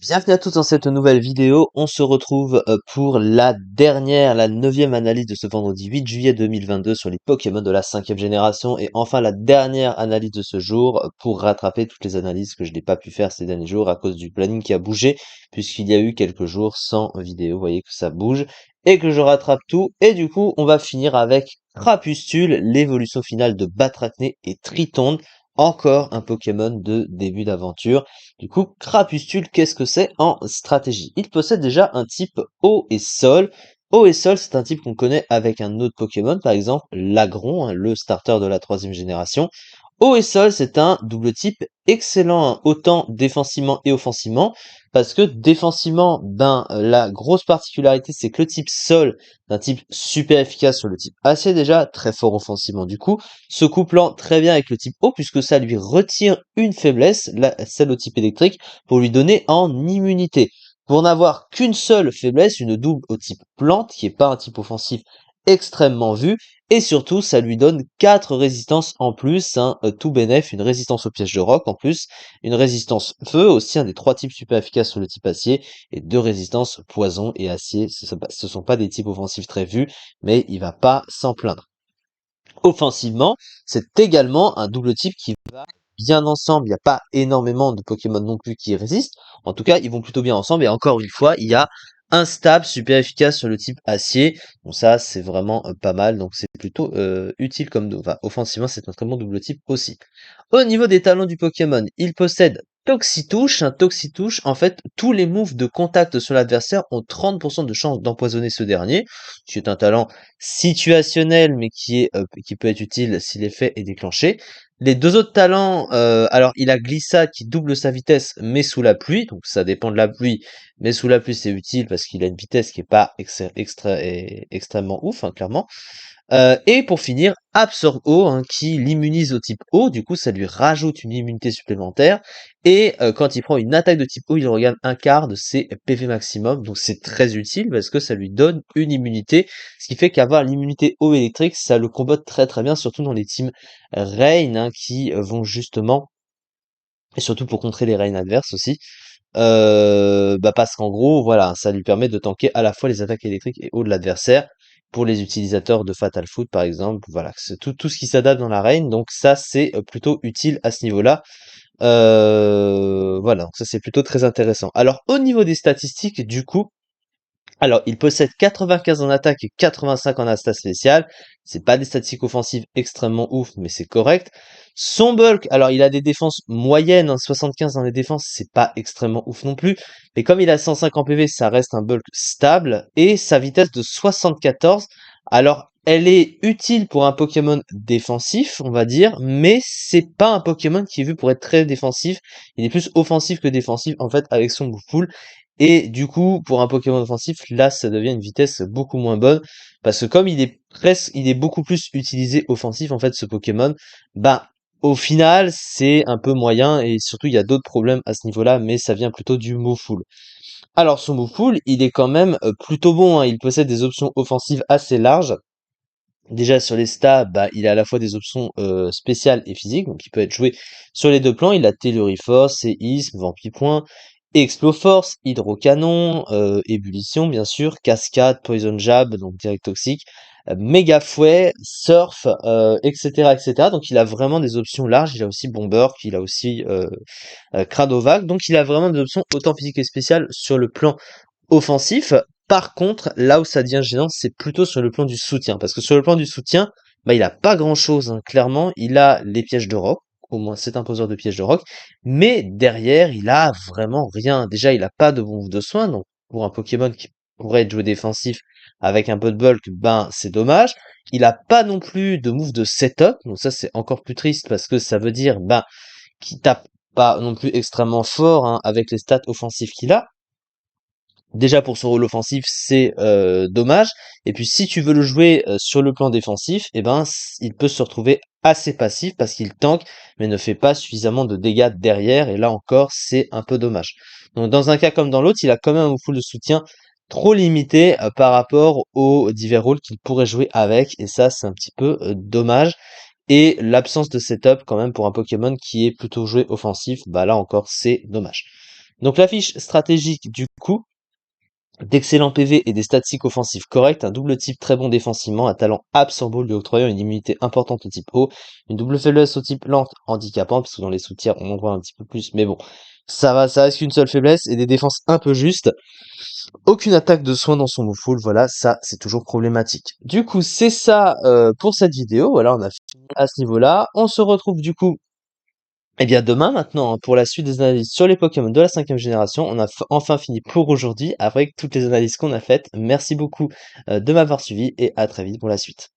Bienvenue à tous dans cette nouvelle vidéo. On se retrouve pour la 9e analyse de ce vendredi 8 juillet 2022 sur les Pokémon de la 5e génération et enfin la dernière analyse de ce jour pour rattraper toutes les analyses que je n'ai pas pu faire ces derniers jours à cause du planning qui a bougé puisqu'il y a eu quelques jours sans vidéo. Vous voyez que ça bouge et que je rattrape tout et du coup on va finir avec Crapuscule, l'évolution finale de Batracné et Tritonde. Encore un Pokémon de début d'aventure. Du coup, Crapuscule, qu'est-ce que c'est en stratégie? Il possède déjà un type eau et sol. Eau et sol, c'est un type qu'on connaît avec un autre Pokémon, par exemple l'Agron, hein, le starter de la 3e génération. Eau et sol, c'est un double type excellent, hein, autant défensivement et offensivement, parce que défensivement, la grosse particularité, c'est que le type sol, est un type super efficace sur le type acier déjà, très fort offensivement du coup, se couplant très bien avec le type eau puisque ça lui retire une faiblesse, celle au type électrique, pour lui donner en immunité. Pour n'avoir qu'une seule faiblesse, une double au type plante, qui est pas un type offensif extrêmement vu, et surtout ça lui donne 4 résistances en plus, hein, tout bénef, une résistance au piège de roc en plus, une résistance feu, aussi un des 3 types super efficaces sur le type acier, et 2 résistances poison et acier, ce sont pas des types offensifs très vus, mais il va pas s'en plaindre. Offensivement, c'est également un double type qui va bien ensemble. Il n'y a pas énormément de Pokémon non plus qui résistent. En tout cas, ils vont plutôt bien ensemble. Et encore une fois, il y a un stab super efficace sur le type acier. Bon, ça, c'est vraiment pas mal. Donc, c'est plutôt utile comme... Enfin, offensivement, c'est un très bon double type aussi. Au niveau des talents du Pokémon, il possède Toxitouche. Un Toxitouche, en fait, tous les moves de contact sur l'adversaire ont 30% de chance d'empoisonner ce dernier. C'est un talent situationnel, mais qui peut être utile si l'effet est déclenché. Les deux autres talents, alors il a Glissade qui double sa vitesse, mais sous la pluie, donc ça dépend de la pluie, mais sous la pluie c'est utile parce qu'il a une vitesse qui est pas extrêmement ouf, hein, clairement. Et pour finir, Absorbe Eau, hein, qui l'immunise au type eau, du coup ça lui rajoute une immunité supplémentaire, et quand il prend une attaque de type eau, il regagne un quart de ses PV maximum, donc c'est très utile parce que ça lui donne une immunité, ce qui fait qu'avoir l'immunité eau électrique, ça le combat très très bien, surtout dans les teams Rain, hein, qui vont justement, et surtout pour contrer les Rain adverses aussi, parce qu'en gros, voilà, ça lui permet de tanker à la fois les attaques électriques et eau de l'adversaire. Pour les utilisateurs de Fatal Foot, par exemple, voilà, c'est tout ce qui s'adapte dans l'arène, donc ça c'est plutôt utile à ce niveau-là. Voilà, donc ça c'est plutôt très intéressant. Alors au niveau des statistiques, du coup, alors, il possède 95 en attaque et 85 en attaque spéciale. C'est pas des statistiques offensives extrêmement ouf, mais c'est correct. Son bulk, alors il a des défenses moyennes, hein, 75 dans les défenses, c'est pas extrêmement ouf non plus. Mais comme il a 105 en PV, ça reste un bulk stable. Et sa vitesse de 74, alors elle est utile pour un Pokémon défensif, on va dire, mais c'est pas un Pokémon qui est vu pour être très défensif. Il est plus offensif que défensif, en fait, avec son Bouffpool. Et du coup, pour un Pokémon offensif, là, ça devient une vitesse beaucoup moins bonne, parce que comme il est beaucoup plus utilisé offensif, en fait, ce Pokémon, bah, au final, c'est un peu moyen, et surtout, il y a d'autres problèmes à ce niveau-là, mais ça vient plutôt du Mouful. Alors, son Mouful, il est quand même plutôt bon, hein, il possède des options offensives assez larges. Déjà, sur les stats, bah, il a à la fois des options spéciales et physiques, donc il peut être joué sur les deux plans. Il a Telluriforce, Séisme, Vampipoint, Exploforce, Hydrocanon, Ébullition, bien sûr, Cascade, Poison Jab, donc direct toxique, Méga Fouet, Surf, etc., etc. Donc il a vraiment des options larges. Il a aussi Bomber, il a aussi Cradovac. Donc il a vraiment des options autant physiques et spéciales sur le plan offensif. Par contre, là où ça devient gênant, c'est plutôt sur le plan du soutien. Parce que sur le plan du soutien, bah, il a pas grand-chose, hein. Clairement, il a les pièges de roc. Au moins, c'est un poseur de pièges de roc. Mais derrière, il a vraiment rien. Déjà, il a pas de bon de soin. Donc, pour un Pokémon qui pourrait être joué défensif avec un peu de bulk, ben, c'est dommage. Il a pas non plus de move de setup. Donc ça, c'est encore plus triste parce que ça veut dire, ben, qu'il tape pas non plus extrêmement fort, hein, avec les stats offensives qu'il a. Déjà pour son rôle offensif, c'est dommage. Et puis si tu veux le jouer sur le plan défensif, eh ben il peut se retrouver assez passif parce qu'il tank, mais ne fait pas suffisamment de dégâts derrière. Et là encore, c'est un peu dommage. Donc dans un cas comme dans l'autre, il a quand même un full de soutien trop limité par rapport aux divers rôles qu'il pourrait jouer avec. Et ça, c'est un petit peu dommage. Et l'absence de setup quand même pour un Pokémon qui est plutôt joué offensif, bah là encore, c'est dommage. Donc la fiche stratégique du coup, d'excellents PV et des statistiques offensives correctes, un double type très bon défensivement, un talent absorbant lui octroyant une immunité importante au type haut, une double faiblesse au type lente handicapant, parce que dans les sous-tiers on en voit un petit peu plus, mais bon, ça va, ça reste qu'une seule faiblesse, et des défenses un peu justes. Aucune attaque de soin dans son move full, voilà, ça c'est toujours problématique. Du coup, c'est ça pour cette vidéo, voilà, on a fini à ce niveau-là. On se retrouve du coup eh bien demain maintenant, hein, pour la suite des analyses sur les Pokémon de la 5e génération. On a enfin fini pour aujourd'hui avec toutes les analyses qu'on a faites. Merci beaucoup de m'avoir suivi et à très vite pour la suite.